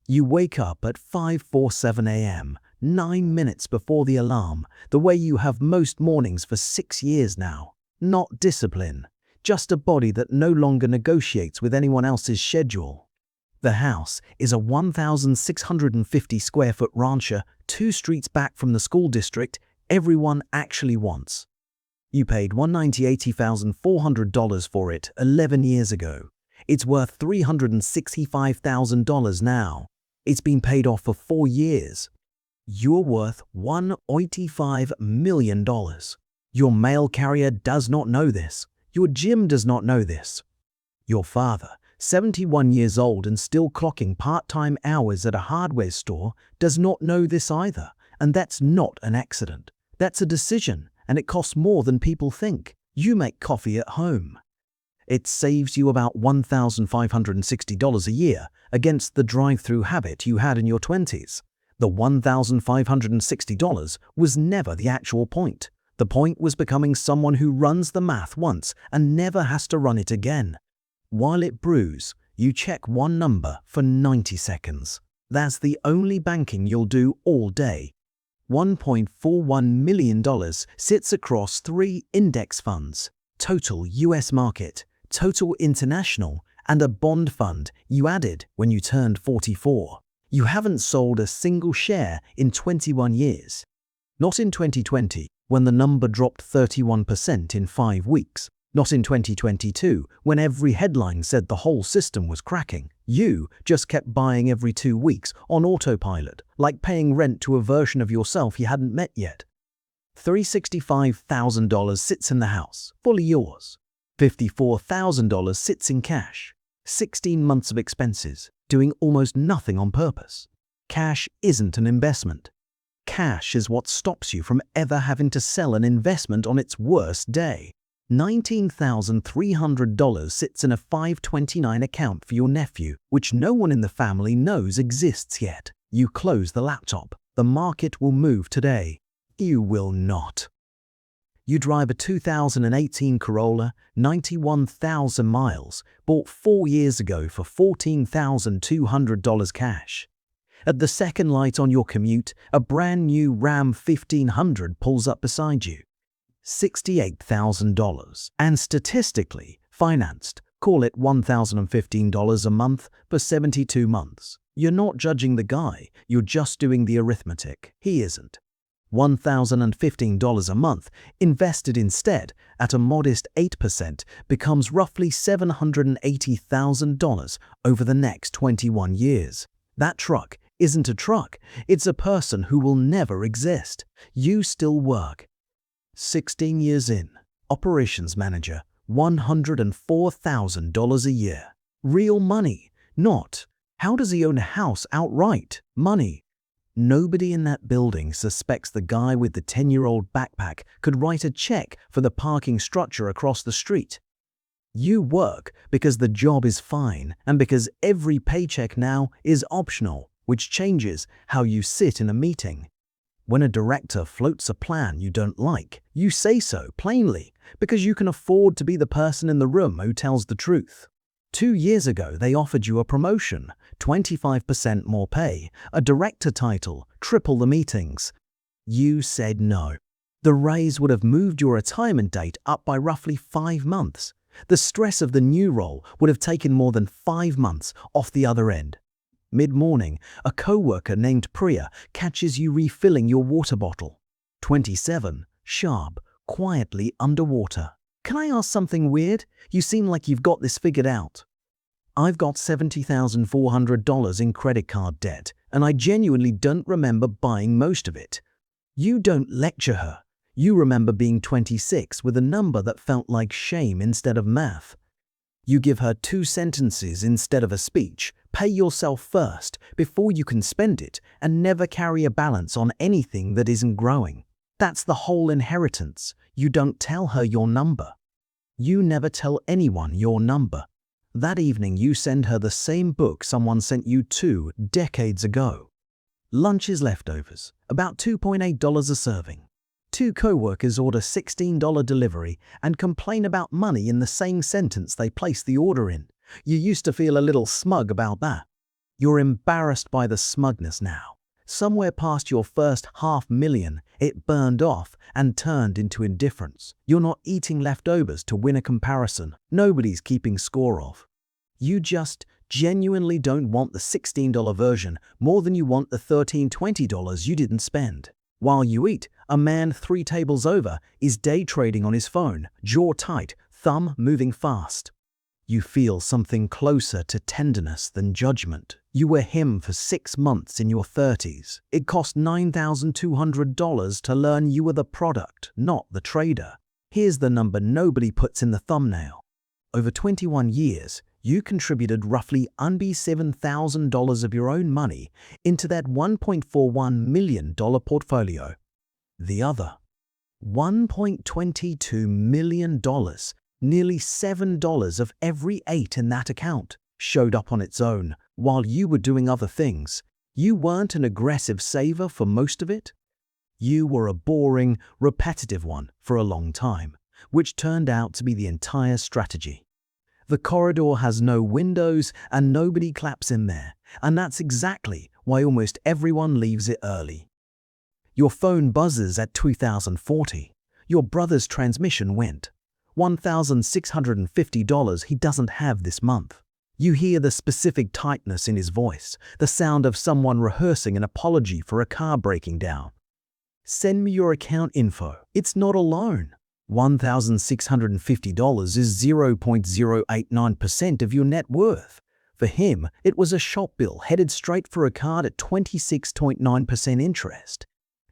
You wake up at 5:47 a.m., 9 minutes before the alarm, the way you have most mornings for 6 years now. Not discipline, just a body that no longer negotiates with anyone else's schedule. The house is a 1,650 square foot rancher 2 streets back from the school district everyone actually wants. You paid $198,400 for it 11 years ago. It's worth $365,000 now. It's been paid off for 4 years. You're worth $1.85 million. Your mail carrier does not know this. Your gym does not know this. Your father, 71 years old and still clocking part-time hours at a hardware store, does not know this either. And that's not an accident. That's a decision, and it costs more than people think. You make coffee at home. It saves you about $1,560 a year against the drive-through habit you had in your 20s. The $1,560 was never the actual point. The point was becoming someone who runs the math once and never has to run it again. While it brews, you check one number for 90 seconds. That's the only banking you'll do all day. $1.41 million sits across 3 index funds: Total US Market, Total International, and a bond fund you added when you turned 44. You haven't sold a single share in 21 years. Not in 2020, when the number dropped 31% in 5 weeks. Not in 2022, when every headline said the whole system was cracking. You just kept buying every 2 weeks on autopilot, like paying rent to a version of yourself you hadn't met yet. $365,000 sits in the house, fully yours. $54,000 sits in cash. 16 months of expenses, doing almost nothing on purpose. Cash isn't an investment. Cash is what stops you from ever having to sell an investment on its worst day. $19,300 sits in a 529 account for your nephew, which no one in the family knows exists yet. You close the laptop. The market will move today. You will not. You drive a 2018 Corolla, 91,000 miles, bought 4 years ago for $14,200 cash. At the second light on your commute, a brand new Ram 1500 pulls up beside you. $68,000. And statistically, financed, call it $1,015 a month for 72 months. You're not judging the guy, you're just doing the arithmetic. He isn't. $1,015 a month, invested instead at a modest 8%, becomes roughly $780,000 over the next 21 years. That truck isn't a truck, it's a person who will never exist. You still work. 16 years in, operations manager, $104,000 a year. Real money, not, how does he own a house outright? Money. Nobody in that building suspects the guy with the 10-year-old backpack could write a check for the parking structure across the street. You work because the job is fine and because every paycheck now is optional, which changes how you sit in a meeting. When a director floats a plan you don't like, you say so plainly because you can afford to be the person in the room who tells the truth. 2 years ago, they offered you a promotion, 25% more pay, a director title, triple the meetings. You said no. The raise would have moved your retirement date up by roughly 5 months. The stress of the new role would have taken more than 5 months off the other end. Mid-morning, a coworker named Priya catches you refilling your water bottle. 27, sharp, quietly underwater. Can I ask something weird? You seem like you've got this figured out. I've got $70,400 in credit card debt, and I genuinely don't remember buying most of it. You don't lecture her. You remember being 26 with a number that felt like shame instead of math. You give her 2 sentences instead of a speech, pay yourself first before you can spend it, and never carry a balance on anything that isn't growing. That's the whole inheritance. You don't tell her your number. You never tell anyone your number. That evening you send her the same book someone sent you 2 decades ago. Lunch is leftovers, about $2.8 a serving. 2 coworkers order $16 delivery and complain about money in the same sentence they place the order in. You used to feel a little smug about that. You're embarrassed by the smugness now. Somewhere past your first $500,000, it burned off and turned into indifference. You're not eating leftovers to win a comparison nobody's keeping score of. You just genuinely don't want the $16 version more than you want the $13, $20 you didn't spend. While you eat, a man 3 tables over is day trading on his phone, jaw tight, thumb moving fast. You feel something closer to tenderness than judgment. You were him for 6 months in your 30s. It cost $9,200 to learn you were the product, not the trader. Here's the number nobody puts in the thumbnail. Over 21 years, you contributed roughly under $7,000 of your own money into that $1.41 million portfolio. The other, $1.22 million, nearly $7 of every 8 in that account, showed up on its own while you were doing other things. You weren't an aggressive saver for most of it. You were a boring, repetitive one for a long time, which turned out to be the entire strategy. The corridor has no windows and nobody claps in there, and that's exactly why almost everyone leaves it early. Your phone buzzes at 2040. Your brother's transmission went. $1,650 he doesn't have this month. You hear the specific tightness in his voice, the sound of someone rehearsing an apology for a car breaking down. Send me your account info. It's not a loan. $1,650 is 0.089% of your net worth. For him, it was a shop bill headed straight for a card at 26.9% interest.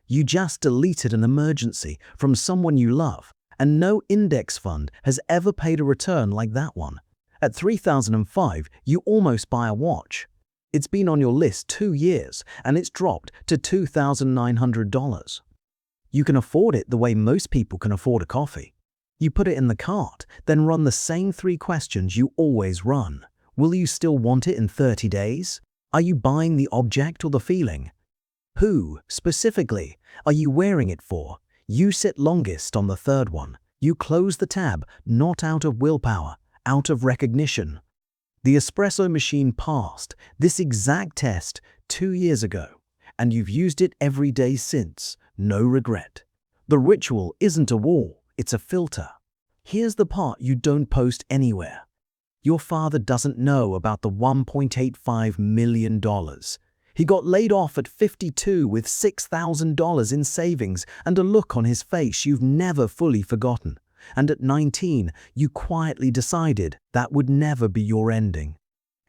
You just deleted an emergency from someone you love, and no index fund has ever paid a return like that one. At $3,005, you almost buy a watch. It's been on your list 2 years, and it's dropped to $2,900. You can afford it the way most people can afford a coffee. You put it in the cart, then run the same 3 questions you always run. Will you still want it in 30 days? Are you buying the object or the feeling? Who, specifically, are you wearing it for? You sit longest on the 3rd one. You close the tab, not out of willpower, out of recognition. The espresso machine passed this exact test 2 years ago, and you've used it every day since. No regret. The ritual isn't a wall, it's a filter. Here's the part you don't post anywhere. Your father doesn't know about the $1.85 million. He got laid off at 52 with $6,000 in savings and a look on his face you've never fully forgotten. And at 19, you quietly decided that would never be your ending.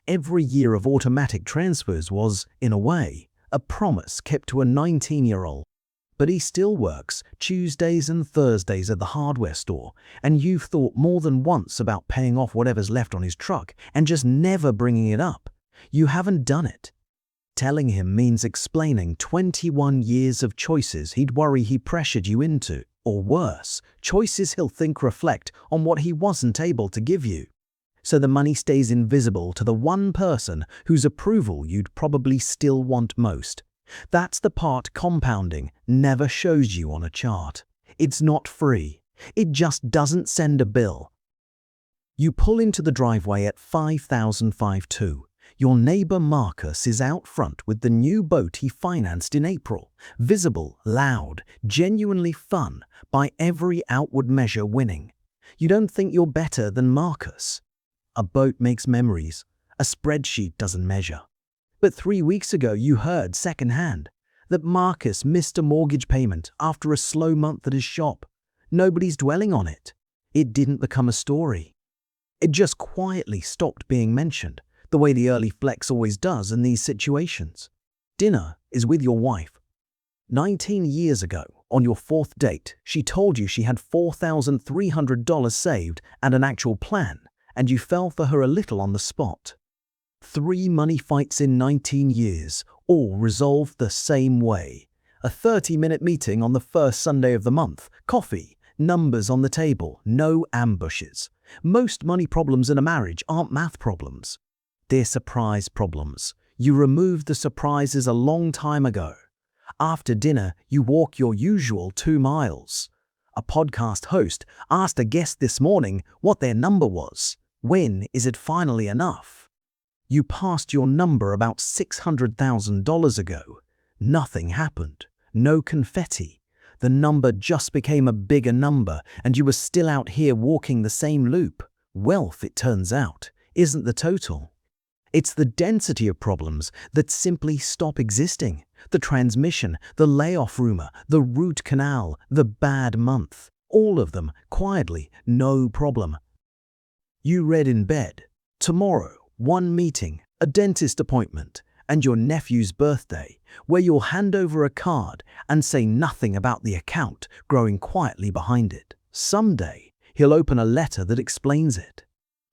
Every year of automatic transfers was, in a way, a promise kept to a 19-year-old. But he still works Tuesdays and Thursdays at the hardware store, and you've thought more than once about paying off whatever's left on his truck and just never bringing it up. You haven't done it. Telling him means explaining 21 years of choices he'd worry he pressured you into, or worse, choices he'll think reflect on what he wasn't able to give you. So the money stays invisible to the one person whose approval you'd probably still want most. That's the part compounding never shows you on a chart. It's not free. It just doesn't send a bill. You pull into the driveway at 5052. Your neighbor Marcus is out front with the new boat he financed in April. Visible, loud, genuinely fun, by every outward measure winning. You don't think you're better than Marcus. A boat makes memories. A spreadsheet doesn't measure. But 3 weeks ago you heard secondhand that Marcus missed a mortgage payment after a slow month at his shop. Nobody's dwelling on it. It didn't become a story. It just quietly stopped being mentioned, the way the early flex always does in these situations. Dinner is with your wife. 19 years ago, on your 4th date, she told you she had $4,300 saved and an actual plan, and you fell for her a little on the spot. 3 money fights in 19 years, all resolved the same way. A 30-minute meeting on the first Sunday of the month, coffee, numbers on the table, no ambushes. Most money problems in a marriage aren't math problems. They're surprise problems. You removed the surprises a long time ago. After dinner, you walk your usual 2 miles. A podcast host asked a guest this morning what their number was. When is it finally enough? You passed your number about $600,000 ago. Nothing happened. No confetti. The number just became a bigger number, and you were still out here walking the same loop. Wealth, it turns out, isn't the total. It's the density of problems that simply stop existing. The transmission, the layoff rumor, the root canal, the bad month. All of them, quietly, no problem. You read in bed, tomorrow, one meeting, a dentist appointment, and your nephew's birthday, where you'll hand over a card and say nothing about the account growing quietly behind it. Someday, he'll open a letter that explains it.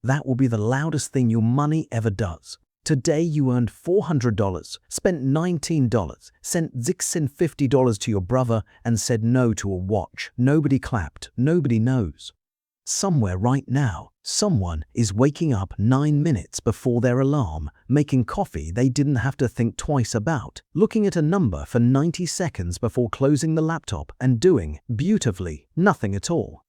That will be the loudest thing your money ever does. Today you earned $400, spent $19, sent $650 to your brother, and said no to a watch. Nobody clapped, nobody knows. Somewhere right now, someone is waking up 9 minutes before their alarm, making coffee they didn't have to think twice about, looking at a number for 90 seconds before closing the laptop and doing, beautifully, nothing at all.